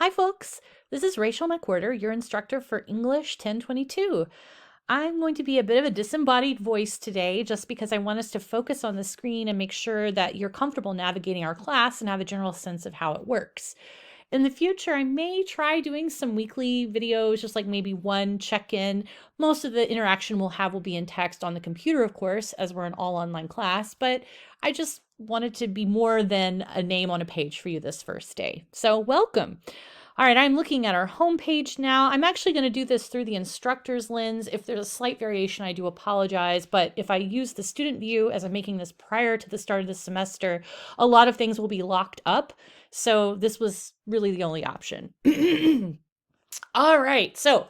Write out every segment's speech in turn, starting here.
Hi folks, this is Rachel McWhorter, your instructor for English 1022. I'm going to be a bit of a disembodied voice today just because I want us to focus on the screen and make sure that you're comfortable navigating our class and have a general sense of how it works. In the future, I may try doing some weekly videos, just like maybe one check-in. Most of the interaction we'll have will be in text on the computer, of course, as we're an all online class, but I just wanted to be more than a name on a page for you this first day. So welcome. All right, I'm looking at our homepage now. I'm actually going to do this through the instructor's lens. If there's a slight variation, I do apologize, but if I use the student view as I'm making this prior to the start of the semester, a lot of things will be locked up. So this was really the only option. All right, so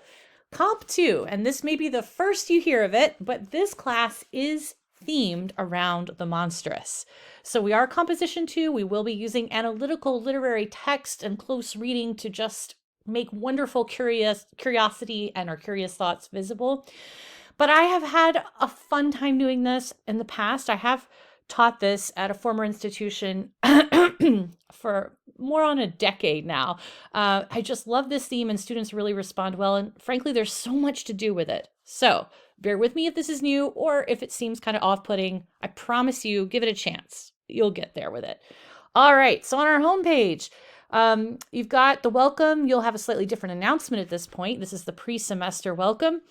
Comp 2, and this may be the first you hear of it, but this class is themed around the monstrous. So we are Composition 2. We will be using analytical literary text and close reading to just make wonderful curiosity and our curious thoughts visible. But I have had a fun time doing this in the past. I have taught this at a former institution for more on a decade now. I just love this theme and students really respond well. And frankly, there's so much to do with it. So bear with me if this is new or if it seems kind of off-putting. I promise you, give it a chance. You'll get there with it. All right, so on our homepage, you've got the welcome. You'll have a slightly different announcement at this point. This is the pre-semester welcome.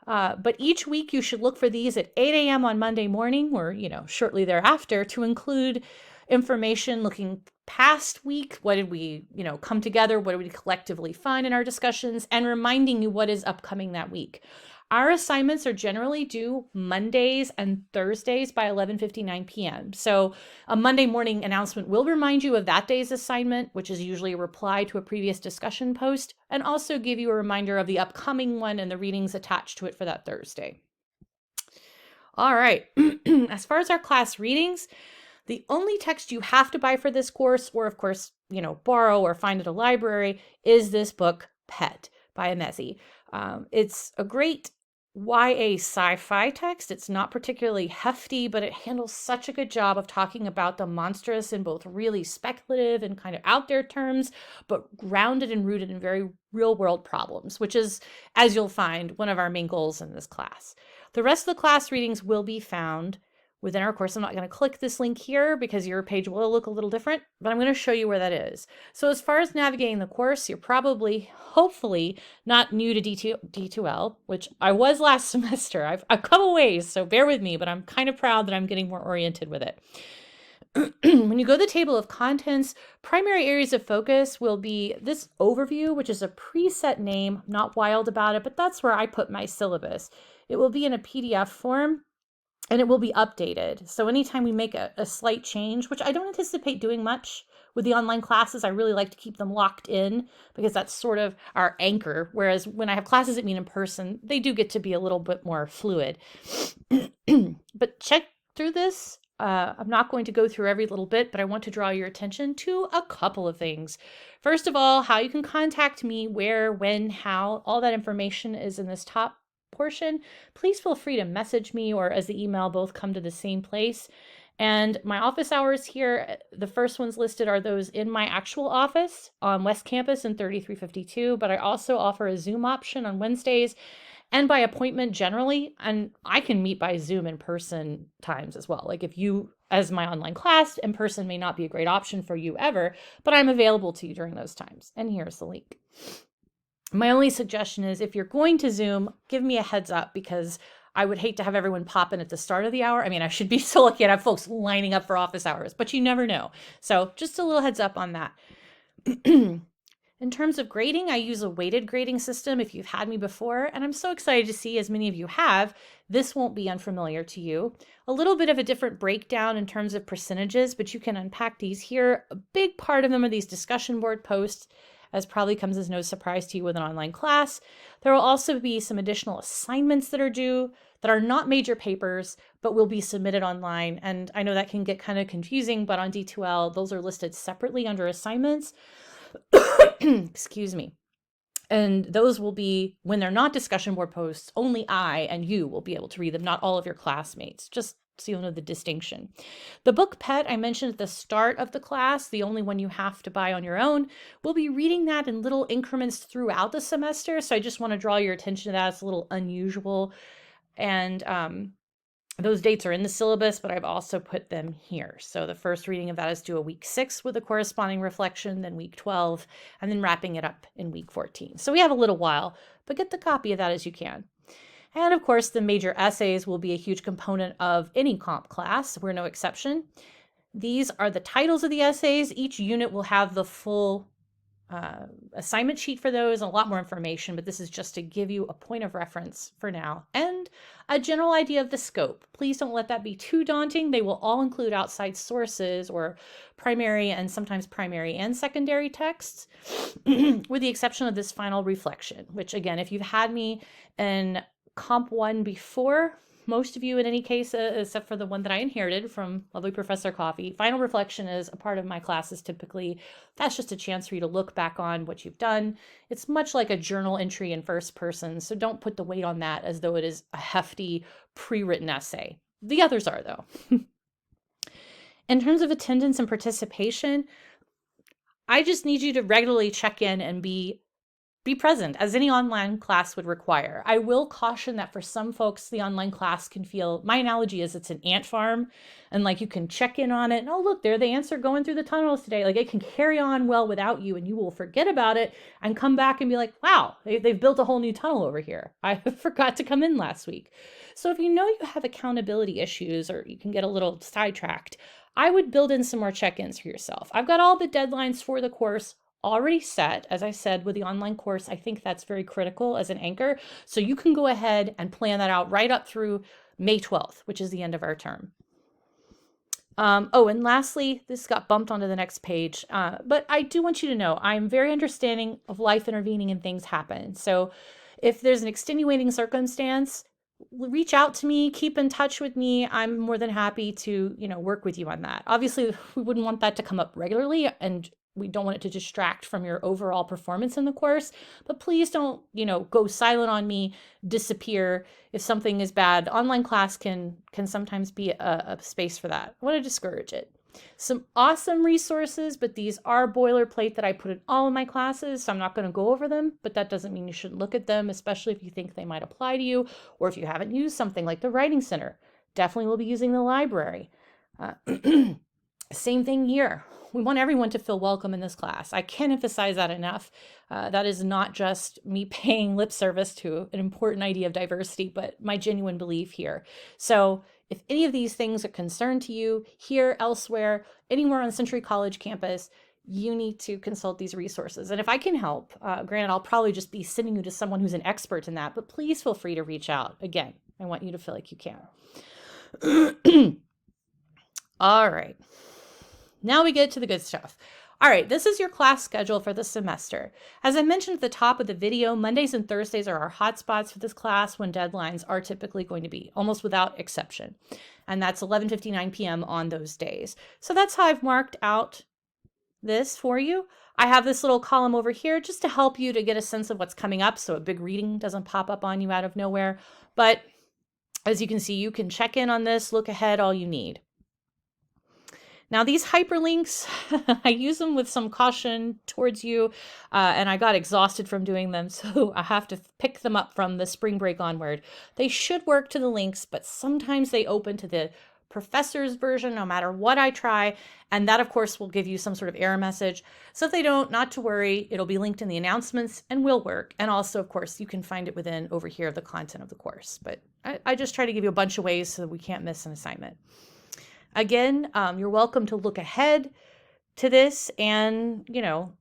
But each week you should look for these at 8 a.m. on Monday morning or, shortly thereafter to include information looking past week. What did we, come together? What did we collectively find in our discussions? And reminding you what is upcoming that week. Our assignments are generally due Mondays and Thursdays by 11:59 p.m. So a Monday morning announcement will remind you of that day's assignment, which is usually a reply to a previous discussion post, and also give you a reminder of the upcoming one and the readings attached to it for that Thursday. All right, as far as our class readings, the only text you have to buy for this course, or of course, borrow or find at a library, is this book, Pet by Amezi. It's a great YA sci-fi text. It's not particularly hefty, but it handles such a good job of talking about the monstrous in both really speculative and kind of out there terms, but grounded and rooted in very real world problems, which is, as you'll find, one of our main goals in this class. The rest of the class readings will be found within our course. I'm not going to click this link here because your page will look a little different, but I'm going to show you where that is. So as far as navigating the course, you're probably, hopefully, not new to D2L, which I was last semester. I've come a ways, so bear with me, but I'm kind of proud that I'm getting more oriented with it. When you go to the table of contents, primary areas of focus will be this overview, which is a preset name. I'm not wild about it, but that's where I put my syllabus. It will be in a PDF form. And it will be updated. So anytime we make a slight change, which I don't anticipate doing much with the online classes, I really like to keep them locked in because that's sort of our anchor. Whereas when I have classes that meet in person, they do get to be a little bit more fluid. But check through this. I'm not going to go through every little bit, but I want to draw your attention to a couple of things. First of all, how you can contact me, where, when, how, all that information is in this top portion. Please feel free to message me or as the email both come to the same place. And my office hours here, the first ones listed are those in my actual office on West Campus in 3352, but I also offer a Zoom option on Wednesdays and by appointment generally, and I can meet by Zoom in person times as well. Like if you, as my online class, in person may not be a great option for you ever, but I'm available to you during those times. And here's the link. My only suggestion is if you're going to Zoom, give me a heads up because I would hate to have everyone pop in at the start of the hour. I mean, I should be so lucky to have folks lining up for office hours, but you never know. So just a little heads up on that. In terms of grading, I use a weighted grading system if you've had me before, and I'm so excited to see, as many of you have, this won't be unfamiliar to you. A little bit of a different breakdown in terms of percentages, but you can unpack these here. A big part of them are these discussion board posts, as probably comes as no surprise to you with an online class. There will also be some additional assignments that are due that are not major papers, but will be submitted online. And I know that can get kind of confusing, but on D2L, those are listed separately under assignments. Excuse me. And those will be, when they're not discussion board posts, only I and you will be able to read them, not all of your classmates. Just so you'll know the distinction. The book Pet I mentioned at the start of the class, the only one you have to buy on your own, we'll be reading that in little increments throughout the semester. So I just want to draw your attention to that. It's a little unusual. And those dates are in the syllabus, but I've also put them here. So the first reading of that is due a week 6 with a corresponding reflection, then week 12, and then wrapping it up in week 14. So we have a little while, but get the copy of that as you can. And of course, the major essays will be a huge component of any comp class. We're no exception. These are the titles of the essays. Each unit will have the full assignment sheet for those and a lot more information, but this is just to give you a point of reference for now and a general idea of the scope. Please don't let that be too daunting. They will all include outside sources or primary and sometimes primary and secondary texts, with the exception of this final reflection, which again, if you've had me in Comp 1 before, most of you in any case, except for the one that I inherited from lovely Professor Coffee, final reflection is a part of my classes typically. That's just a chance for you to look back on what you've done. It's much like a journal entry in first person, so don't put the weight on that as though it is a hefty pre-written essay. The others are, though. In terms of attendance and participation, I just need you to regularly check in and be present, as any online class would require. I will caution that for some folks, the online class can feel, my analogy is it's an ant farm, and like you can check in on it, and oh look, there the ants are going through the tunnels today. Like it can carry on well without you, and you will forget about it and come back and be like, wow, they've built a whole new tunnel over here. I forgot to come in last week. So if you know you have accountability issues or you can get a little sidetracked, I would build in some more check-ins for yourself. I've got all the deadlines for the course already set. As I said, with the online course, I think that's very critical as an anchor. So you can go ahead and plan that out right up through May 12th, which is the end of our term. And lastly, this got bumped onto the next page, but I do want you to know I'm very understanding of life intervening and things happen. So if there's an extenuating circumstance, reach out to me, keep in touch with me. I'm more than happy to, work with you on that. Obviously, we wouldn't want that to come up regularly, and we don't want it to distract from your overall performance in the course, but please don't, go silent on me, disappear if something is bad. Online class can sometimes be a space for that. I want to discourage it. Some awesome resources, but these are boilerplate that I put in all of my classes, so I'm not going to go over them, but that doesn't mean you shouldn't look at them, especially if you think they might apply to you, or if you haven't used something like the Writing Center. Definitely will be using the library. Same thing here. We want everyone to feel welcome in this class. I can't emphasize that enough. That is not just me paying lip service to an important idea of diversity, but my genuine belief here. So if any of these things are concern to you here, elsewhere, anywhere on Century College campus, you need to consult these resources. And if I can help, granted, I'll probably just be sending you to someone who's an expert in that, but please feel free to reach out. Again, I want you to feel like you can. All right. Now we get to the good stuff. All right, this is your class schedule for the semester. As I mentioned at the top of the video, Mondays and Thursdays are our hotspots for this class when deadlines are typically going to be, almost without exception. And that's 11:59 p.m. on those days. So that's how I've marked out this for you. I have this little column over here just to help you to get a sense of what's coming up so a big reading doesn't pop up on you out of nowhere. But as you can see, you can check in on this, look ahead, all you need. Now, these hyperlinks, I use them with some caution towards you, and I got exhausted from doing them, so I have to pick them up from the spring break onward. They should work to the links, but sometimes they open to the professor's version no matter what I try, and that, of course, will give you some sort of error message. So if they don't, not to worry, it'll be linked in the announcements and will work. And also, of course, you can find it within over here the content of the course. But I just try to give you a bunch of ways so that we can't miss an assignment. Again, you're welcome to look ahead to this and,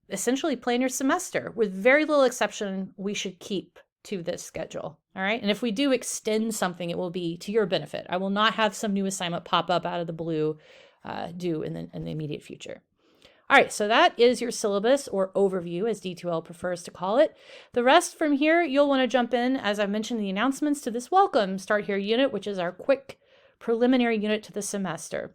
essentially plan your semester. With very little exception, we should keep to this schedule. All right. And if we do extend something, it will be to your benefit. I will not have some new assignment pop up out of the blue due in the immediate future. All right, so that is your syllabus or overview, as D2L prefers to call it. The rest from here, you'll want to jump in, as I mentioned in the announcements, to this Welcome Start Here unit, which is our quick preliminary unit to the semester.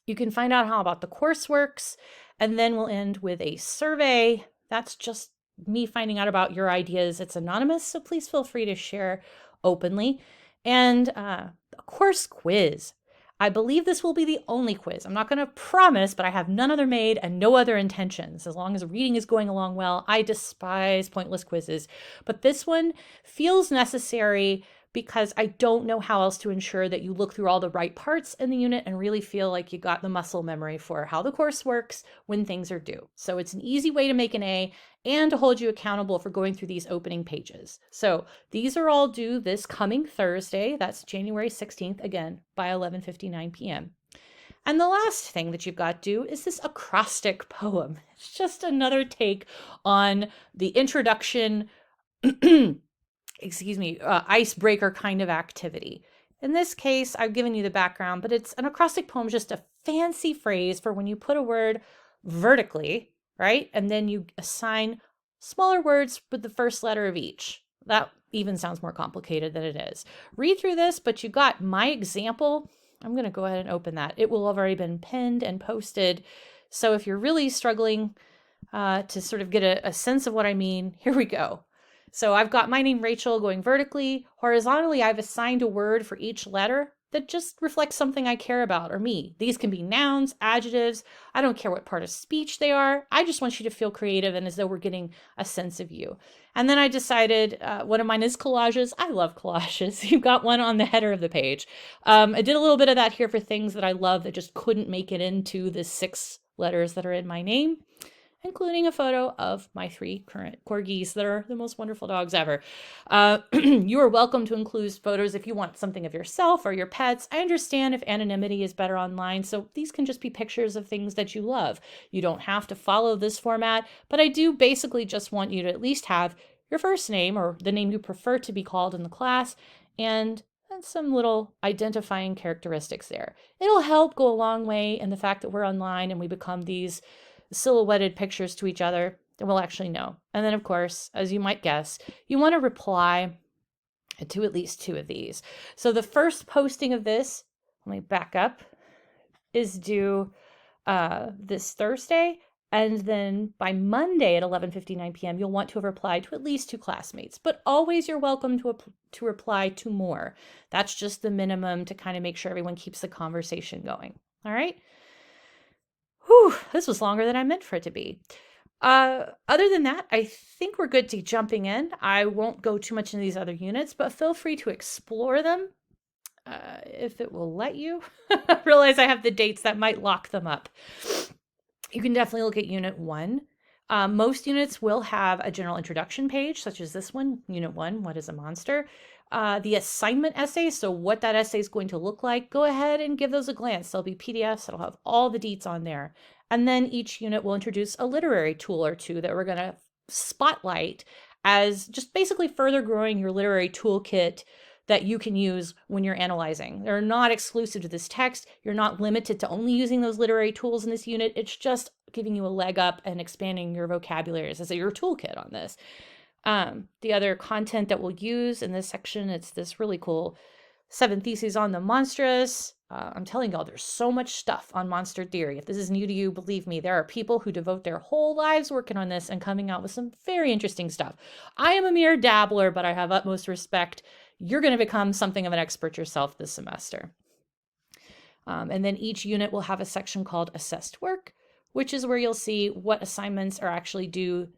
You can find out how about the course works, and then we'll end with a survey. That's just me finding out about your ideas. It's anonymous, so please feel free to share openly. And a course quiz. I believe this will be the only quiz. I'm not going to promise, but I have none other made and no other intentions. As long as the reading is going along well, I despise pointless quizzes. But this one feels necessary because I don't know how else to ensure that you look through all the right parts in the unit and really feel like you got the muscle memory for how the course works when things are due. So it's an easy way to make an A and to hold you accountable for going through these opening pages. So these are all due this coming Thursday. That's January 16th, again, by 11:59 p.m. And the last thing that you've got due is this acrostic poem. It's just another take on the introduction icebreaker kind of activity. In this case, I've given you the background, but it's an acrostic poem, just a fancy phrase for when you put a word vertically, right? And then you assign smaller words with the first letter of each. That even sounds more complicated than it is. Read through this, but you got my example. I'm going to go ahead and open that. It will have already been pinned and posted. So if you're really struggling to sort of get a sense of what I mean, here we go. So I've got my name, Rachel, going vertically. Horizontally, I've assigned a word for each letter that just reflects something I care about or me. These can be nouns, adjectives. I don't care what part of speech they are. I just want you to feel creative and as though we're getting a sense of you. And then I decided one of mine is collages. I love collages. You've got one on the header of the page. I did a little bit of that here for things that I love that just couldn't make it into the 6 letters that are in my name, including a photo of my 3 current corgis that are the most wonderful dogs ever. You are welcome to include photos if you want something of yourself or your pets. I understand if anonymity is better online, so these can just be pictures of things that you love. You don't have to follow this format, but I do basically just want you to at least have your first name or the name you prefer to be called in the class and some little identifying characteristics there. It'll help go a long way in the fact that we're online and we become these silhouetted pictures to each other, then we'll actually know. And then, of course, as you might guess, you want to reply to at least 2 of these. So the first posting of this, let me back up, is due this Thursday. And then by Monday at 11:59 p.m., you'll want to have replied to at least 2 classmates. But always you're welcome to reply to more. That's just the minimum to kind of make sure everyone keeps the conversation going. All right? Whew, this was longer than I meant for it to be. Other than that, I think we're good to jumping in. I won't go too much into these other units, but feel free to explore them if it will let you. Realize I have the dates that might lock them up. You can definitely look at Unit 1. Most units will have a general introduction page, such as this one, Unit 1, What is a Monster? The assignment essays, so what that essay is going to look like, go ahead and give those a glance. There'll be PDFs that'll have all the deets on there. And then each unit will introduce a literary tool or 2 that we're going to spotlight as just basically further growing your literary toolkit that you can use when you're analyzing. They're not exclusive to this text. You're not limited to only using those literary tools in this unit. It's just giving you a leg up and expanding your vocabulary as your toolkit on this. The other content that we'll use in this section, it's this really cool 7 theses on the monstrous. I'm telling y'all, there's so much stuff on monster theory. If this is new to you, believe me, there are people who devote their whole lives working on this and coming out with some very interesting stuff. I am a mere dabbler, but I have utmost respect. You're going to become something of an expert yourself this semester. And then each unit will have a section called Assessed Work, which is where you'll see what assignments are actually due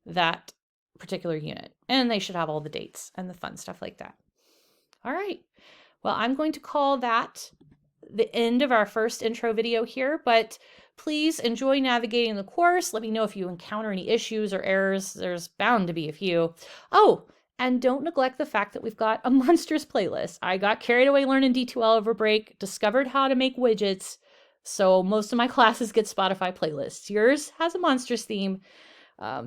that particular unit. And they should have all the dates and the fun stuff like that. All right. Well, I'm going to call that the end of our first intro video here, but please enjoy navigating the course. Let me know if you encounter any issues or errors. There's bound to be a few. Oh, and don't neglect the fact that we've got a monsters playlist. I got carried away learning D2L over break, discovered how to make widgets, so most of my classes get Spotify playlists. Yours has a monsters theme.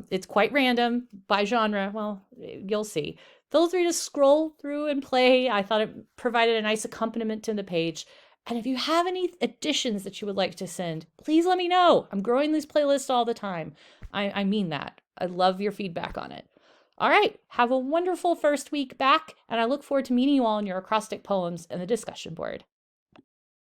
It's quite random by genre. Well, you'll see. Feel free to scroll through and play. I thought it provided a nice accompaniment to the page. And if you have any additions that you would like to send, please let me know. I'm growing these playlists all the time. I mean that. I love your feedback on it. All right, have a wonderful first week back, and I look forward to meeting you all in your acrostic poems and the discussion board.